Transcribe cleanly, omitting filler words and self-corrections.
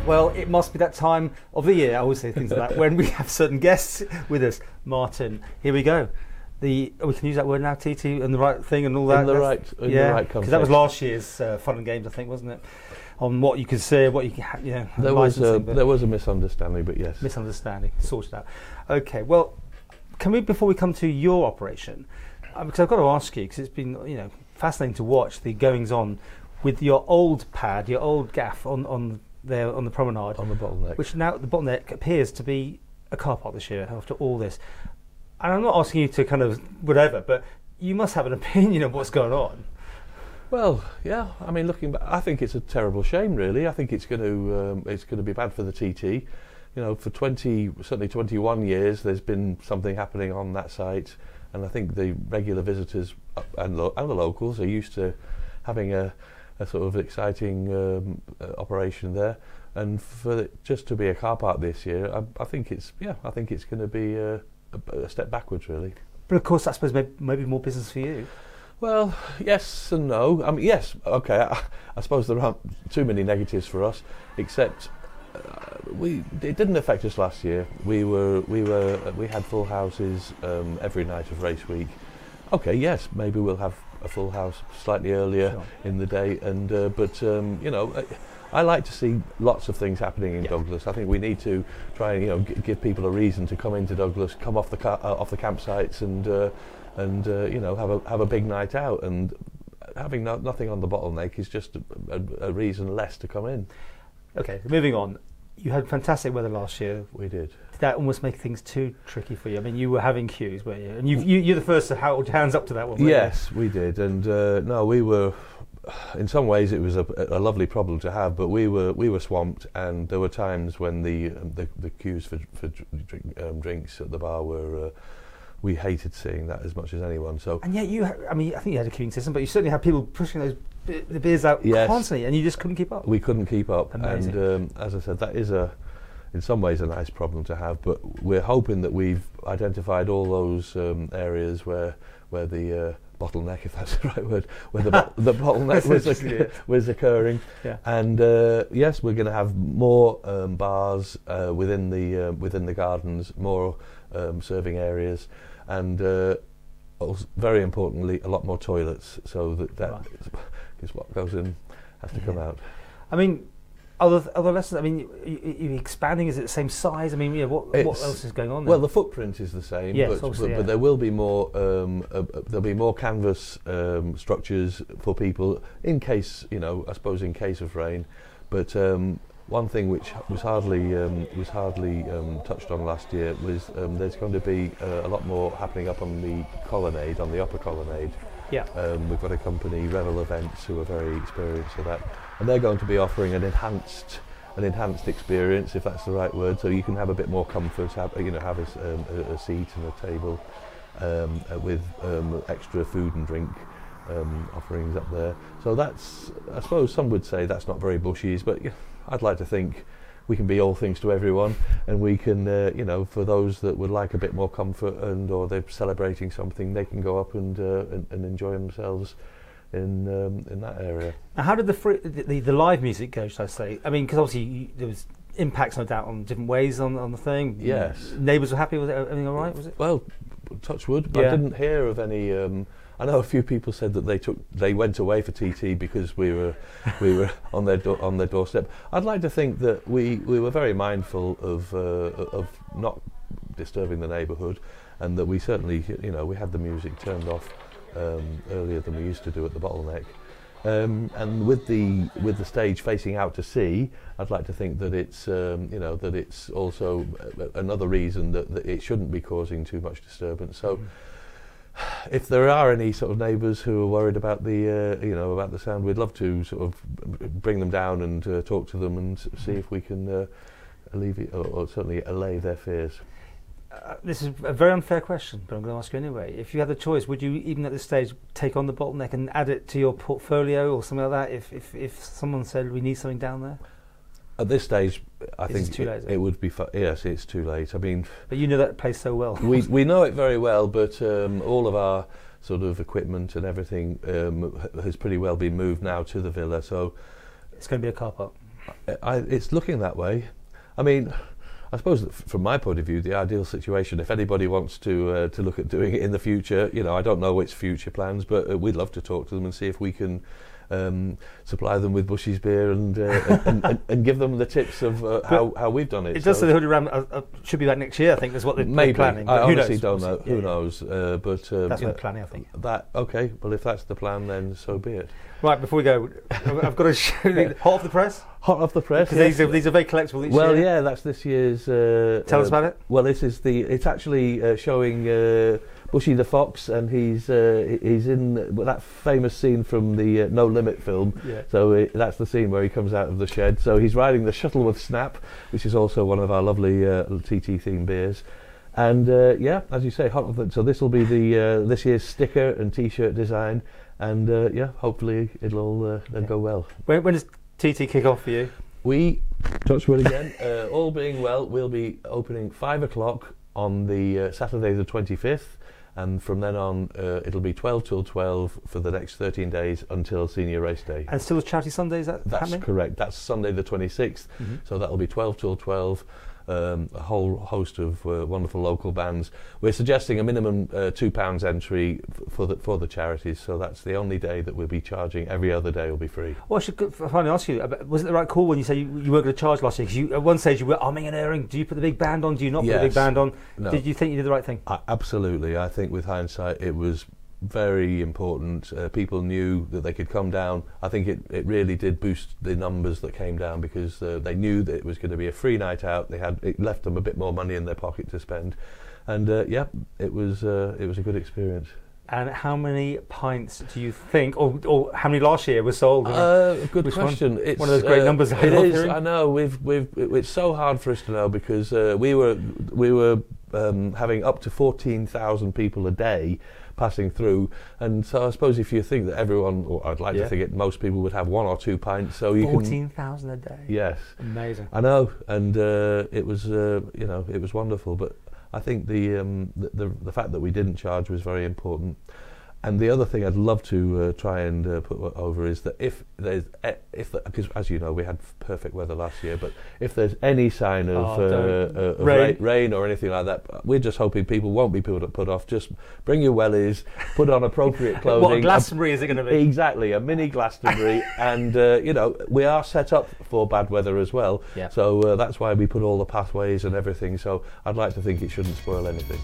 Well, it must be that time of the year, I always say things like that, when we have certain guests with us. Martin, here we go. We can use that word now, TT, and the right thing and all that. In the right context. Because that was last year's Fun and Games, I think, wasn't it? On what you could say, what you can, there was a misunderstanding, but yes. Misunderstanding, sorted out. Okay, well, before we come to your operation, because I've got to ask you, because it's been fascinating to watch the goings on with your old pad, your old gaff on the promenade, on the bottleneck, which now the bottleneck appears to be a car park this year after all this. And I'm not asking you to kind of whatever, but you must have an opinion of what's going on. Well, yeah. I mean, looking back, I think it's a terrible shame. Really, I think it's going to be bad for the TT. For certainly 21 years, there's been something happening on that site, and I think the regular visitors and the locals are used to having a sort of exciting operation there. And for it just to be a car park this year, I think it's going to be a step backwards, really. But of course, I suppose maybe more business for you. Well, yes and no. I mean, yes, okay. I suppose there aren't too many negatives for us, except it didn't affect us last year. We had full houses every night of race week. Okay, yes, maybe we'll have a full house slightly earlier in the day, and I like to see lots of things happening in Douglas. I think we need to try and give people a reason to come into Douglas, come off the campsites, and have a big night out. And having nothing on the bottleneck is just a reason less to come in. Okay, moving on. You had fantastic weather last year. We did. Did that almost make things too tricky for you? I mean, you were having queues, weren't you? And you're the first to hold hands up to that one. Yes, we did. And no, we were. In some ways, it was a lovely problem to have, but we were swamped, and there were times when the queues for drinks at the bar were. We hated seeing that as much as anyone. So. And yet I think you had a queuing system, but you certainly had people pushing the beers out constantly, and you just couldn't keep up. We couldn't keep up. Amazing. And as I said, that is in some ways a nice problem to have, but we're hoping that we've identified all those areas where the bottleneck, if that's the right word, where the bottleneck was occurring. Yeah. And yes, we're going to have more bars within the gardens, more serving areas, and also, very importantly, a lot more toilets, so that is what goes in has to come out. I mean, other lessons. I mean, you're expanding. Is it the same size? I mean, what else is going on there? Well, the footprint is the same. Yes, but there will be more. There'll be more canvas structures for people in case, I suppose, in case of rain. But one thing which was hardly touched on last year was there's going to be a lot more happening up on the colonnade, on the upper colonnade. Yeah. We've got a company, Revel Events, who are very experienced at that, and they're going to be offering an enhanced experience, if that's the right word. So you can have a bit more comfort, have a seat and a table with extra food and drink offerings up there. So that's, I suppose some would say that's not very Bushy's, but I'd like to think we can be all things to everyone, and we can, for those that would like a bit more comfort or they're celebrating something, they can go up and enjoy themselves in that area. Now, how did the live music go, should I say? I mean, because obviously there was impacts, no doubt, on different ways on the thing. Yes. Neighbours were happy with it. Everything all right? Was it? Well, touch wood. But I didn't hear of any. I know a few people said that they went away for TT because we were on their doorstep. I'd like to think that we were very mindful of not disturbing the neighbourhood, and that we certainly we had the music turned off earlier than we used to do at the bottleneck. And with the stage facing out to sea, I'd like to think that it's that it's also another reason that it shouldn't be causing too much disturbance. So. If there are any sort of neighbours who are worried about about the sound, we'd love to sort of bring them down and talk to them and see if we can alleviate or certainly allay their fears. This is a very unfair question, but I'm going to ask you anyway. If you had the choice, would you, even at this stage, take on the bottleneck and add it to your portfolio or something like that? If someone said we need something down there. At this stage, I think too late, it would be. Yes, it's too late. I mean, but you know that place so well. we know it very well, but all of our sort of equipment and everything has pretty well been moved now to the villa. So it's going to be a car park. it's looking that way. I mean, I suppose that from my point of view, the ideal situation, if anybody wants to look at doing it in the future, I don't know its future plans, but we'd love to talk to them and see if we can supply them with Bushy's beer and give them the tips of how we've done it. It does say the Hooded Ram should be back next year, I think, is what they're planning. I honestly don't know. Who knows? But that's what they're planning, I think. Okay, well, if that's the plan, then so be it. Right, before we go, I've got to show you hot off the press. Hot off the press. Because these are very collectible each year. Well, yeah, that's this year's. Tell us about it. Well, it's actually showing Bushy the Fox, and he's in that famous scene from the No Limit film. Yeah. So that's the scene where he comes out of the shed. So he's riding the Shuttleworth Snap, which is also one of our lovely TT themed beers. And as you say, hot off the. So this will be the this year's sticker and T-shirt design, and hopefully it'll go well. When does TT kick off for you? We touch wood again. All being well, we'll be opening 5 o'clock on the Saturday the 25th, and from then on it'll be 12 till 12 for the next 13 days until Senior Race Day. And still Charity Sunday, is that That's happening? Correct. That's Sunday the 26th, so that'll be 12 till 12. A whole host of wonderful local bands. We're suggesting a minimum £2 entry for the charities, so that's the only day that we'll be charging. Every other day will be free. Well, I should finally ask you, was it the right call when you say you weren't going to charge last year? Because at one stage you were umming and erring. Do you put the big band on? Do you not put the big band on? No. Did you think you did the right thing? Absolutely. I think with hindsight it was very important. People knew that they could come down. I think it really did boost the numbers that came down, because they knew that it was going to be a free night out. It left them a bit more money in their pocket to spend, and it was a good experience. And how many pints do you think, or how many last year were sold? Good question. It's one of those great numbers. It is. I know. It's so hard for us to know, because we were having up to 14,000 people a day passing through, and so I suppose if you think that everyone, or I'd like to think it, most people would have 1 or 2 pints, so you 14,000 a day. Yes, amazing. I know, and it was it was wonderful. But I think the fact that we didn't charge was very important. And the other thing I'd love to try and put over is that because as you know, we had perfect weather last year, but if there's any sign of rain or anything like that, we're just hoping people won't be put off. Just bring your wellies, put on appropriate clothing. What Glastonbury is it going to be? Exactly, a mini Glastonbury, and we are set up for bad weather as well. Yeah. So that's why we put all the pathways and everything. So I'd like to think it shouldn't spoil anything.